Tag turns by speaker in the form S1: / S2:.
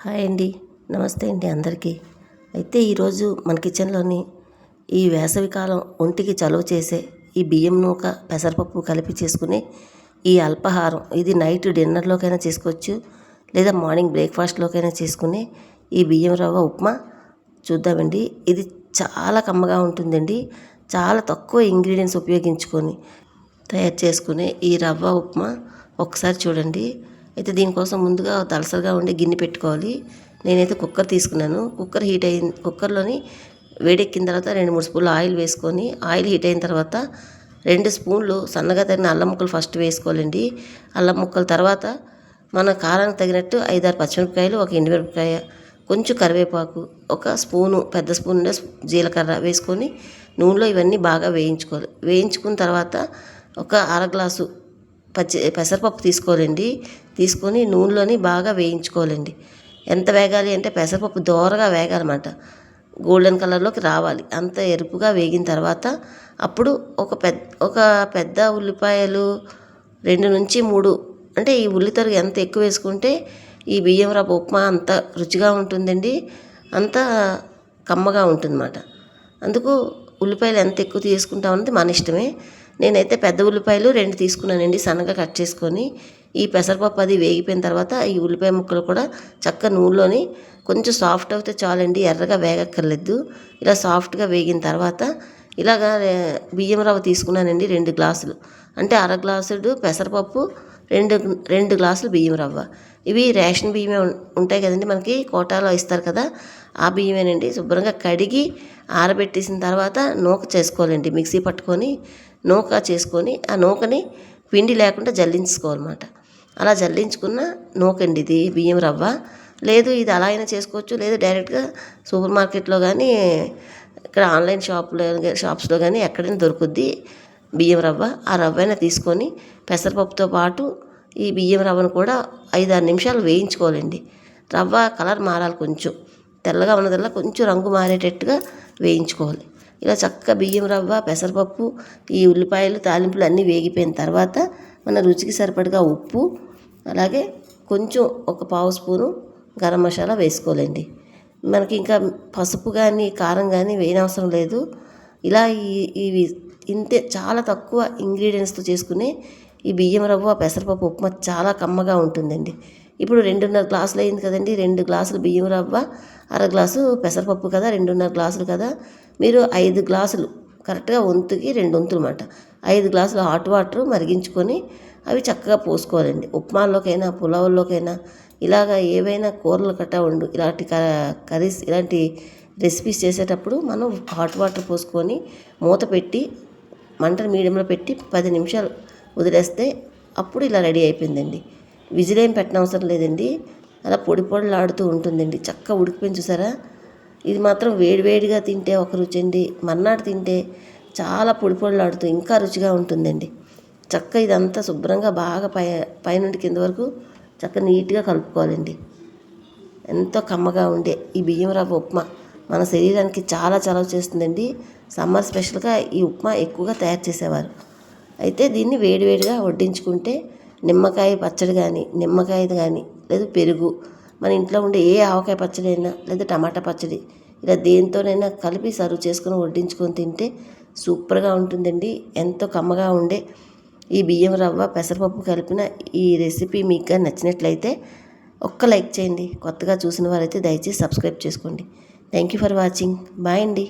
S1: Hi అండి. నమస్తే అండి అందరికీ. అయితే ఈరోజు మన కిచెన్లోని ఈ వేసవికాలం ఒంటికి చలువ చేసే ఈ బియ్యం నూక పెసరపప్పు కలిపి చేసుకునే ఈ అల్పాహారం, ఇది నైట్ డిన్నర్లోకైనా చేసుకోవచ్చు, లేదా మార్నింగ్ బ్రేక్ఫాస్ట్లోకైనా చేసుకునే ఈ బియ్యం రవ్వ ఉప్మా చూద్దామండి. ఇది చాలా కమ్మగా ఉంటుందండి. చాలా తక్కువ ఇంగ్రీడియంట్స్ ఉపయోగించుకొని తయారు చేసుకునే ఈ రవ్వ ఉప్మా ఒకసారి చూడండి. అయితే దీనికోసం ముందుగా దళసరిగా ఉండే గిన్నె పెట్టుకోవాలి. నేనైతే కుక్కర్ తీసుకున్నాను. కుక్కర్లోని వేడెక్కిన తర్వాత 2-3 స్పూన్లు ఆయిల్ వేసుకొని, ఆయిల్ హీట్ అయిన తర్వాత 2 స్పూన్లు సన్నగా తరిగిన అల్లం ముక్కలు ఫస్ట్ వేసుకోవాలండి. అల్లం ముక్కల తర్వాత మన కారానికి తగినట్టు 5-6 పచ్చిమిరపకాయలు, ఒక ఎండుమిరపకాయ, కొంచెం కరివేపాకు, ఒక స్పూను పెద్ద స్పూన్ జీలకర్ర వేసుకొని నూనెలో ఇవన్నీ బాగా వేయించుకోవాలి. వేయించుకున్న తర్వాత ఒక అర గ్లాసు పెసరపప్పు తీసుకోవాలండి. తీసుకొని నూనెలోని బాగా వేయించుకోవాలండి. ఎంత వేగాలి అంటే పెసరపప్పు దోరగా వేగాలన్నమాట. గోల్డెన్ కలర్లోకి రావాలి. అంత ఎరుపుగా వేగిన తర్వాత అప్పుడు ఒక పెద్ద ఉల్లిపాయలు 2-3, అంటే ఈ ఉల్లితరుగు ఎంత ఎక్కువ వేసుకుంటే ఈ బియ్యం రవ్వ ఉప్మా అంత రుచిగా ఉంటుందండి, అంత కమ్మగా ఉంటుందన్నమాట. అందుకు ఉల్లిపాయలు ఎంత ఎక్కువ తీసుకుంటామన్నది మన ఇష్టమే. నేనైతే పెద్ద ఉల్లిపాయలు 2 తీసుకున్నానండి, సన్నగా కట్ చేసుకొని. ఈ పెసరపప్పు అది వేగిపోయిన తర్వాత ఈ ఉల్లిపాయ ముక్కలు కూడా చక్కగా నూనెలోని కొంచెం సాఫ్ట్ అవుతే చాలండి, ఎర్రగా వేగక్కర్లేదు. ఇలా సాఫ్ట్గా వేగిన తర్వాత ఇలాగా బియ్యం రవ్వ తీసుకున్నానండి 2 గ్లాసులు, అంటే అర గ్లాసుడు పెసరపప్పు, 2 గ్లాసులు బియ్యం రవ్వ. ఇవి రేషన్ బియ్యమే ఉంటాయి కదండి, మనకి కోటాలో ఇస్తారు కదా, ఆ బియ్యమేనండి. శుభ్రంగా కడిగి ఆరబెట్టేసిన తర్వాత నూక చేసుకోవాలండి. మిక్సీ పట్టుకొని నూక చేసుకొని ఆ నూకని పిండి లేకుండా జల్లించుకోవాలన్నమాట. అలా జల్లించుకున్న నూకండి ఇది బియ్యం రవ్వ. లేదు ఇది అలా అయినా చేసుకోవచ్చు, లేదు డైరెక్ట్గా సూపర్ మార్కెట్లో కానీ, ఇక్కడ ఆన్లైన్ షాప్స్లో కానీ ఎక్కడైనా దొరుకుద్ది బియ్యం రవ్వ. ఆ రవ్వ అయినా తీసుకొని పెసరపప్పుతో పాటు ఈ బియ్యం రవ్వను కూడా 5-6 నిమిషాలు వేయించుకోవాలండి. రవ్వ కలర్ మారాలి, కొంచెం తెల్లగా ఉన్నదల్లా కొంచెం రంగు మారేటట్టుగా వేయించుకోవాలి. ఇలా చక్కగా బియ్యం రవ్వ, పెసరపప్పు, ఈ ఉల్లిపాయలు, తాలింపులు అన్నీ వేగిపోయిన తర్వాత మన రుచికి సరిపడగా ఉప్పు, అలాగే కొంచెం ఒక పావు స్పూను గరం మసాలా వేసుకోవాలండి. మనకి ఇంకా పసుపు కానీ కారం కానీ వేయనవసరం లేదు. ఇలా ఇవి ఇంతే, చాలా తక్కువ ఇంగ్రీడియంట్స్తో చేసుకునే ఈ బియ్యం రవ్వ పెసరపప్పు ఉప్మా చాలా కమ్మగా ఉంటుందండి. ఇప్పుడు 2.5 గ్లాసులు అయింది కదండి. 2 గ్లాసులు బియ్యం రవ్వ, అర గ్లాసు పెసరపప్పు కదా, 2.5 గ్లాసులు కదా. మీరు 5 గ్లాసులు, కరెక్ట్గా వంతుకి 2 వంతులు అన్నమాట, 5 గ్లాసులు హాట్ వాటర్ మరిగించుకొని అవి చక్కగా పోసుకోవాలండి. ఉప్మాల్లోకైనా, పులావుల్లోకైనా, ఇలాగ ఏవైనా కూరలు కట్టా ఇలాంటి కర్రీస్, ఇలాంటి రెసిపీస్ చేసేటప్పుడు మనం హాట్ వాటర్ పోసుకొని మూత పెట్టి మంటను మీడియంలో పెట్టి 10 నిమిషాలు వదిలేస్తే అప్పుడు ఇలా రెడీ అయిపోయిందండి. విజిల్ ఏం పెట్టనవసరం లేదండి, అలా పొడి పొడిలాడుతూ ఉంటుందండి. చక్కగా ఉడికిపోయింది చూసారా. ఇది మాత్రం వేడివేడిగా తింటే ఒక రుచి అండి, మర్నాడు తింటే చాలా పొడి పొడిలాడుతూ ఇంకా రుచిగా ఉంటుందండి. చక్కగా ఇదంతా శుభ్రంగా బాగా పైనుండి కింద వరకు చక్కగా నీట్గా కలుపుకోవాలండి. ఎంతో కమ్మగా ఉండే ఈ బియ్యం రవ్వ ఉప్మా మన శరీరానికి చాలా చలవ చేస్తుందండి. సమ్మర్ స్పెషల్గా ఈ ఉప్మా ఎక్కువగా తయారు చేసేవారు. అయితే దీన్ని వేడివేడిగా వడ్డించుకుంటే నిమ్మకాయ పచ్చడి కానీ, నిమ్మకాయది కానీ, లేదు పెరుగు, మన ఇంట్లో ఉండే ఏ ఆవకాయ పచ్చడి అయినా, లేదా టమాటా పచ్చడి, ఇలా దేనితోనైనా కలిపి సర్వ్ చేసుకొని వడ్డించుకొని తింటే సూపర్గా ఉంటుందండి. ఎంతో కమ్మగా ఉండే ఈ బియ్యం రవ్వ పెసరపప్పు కలిపిన ఈ రెసిపీ మీకు నచ్చినట్లయితే ఒక్క లైక్ చేయండి. కొత్తగా చూసిన వారైతే దయచేసి సబ్స్క్రైబ్ చేసుకోండి. Thank you for watching. Bye అండి.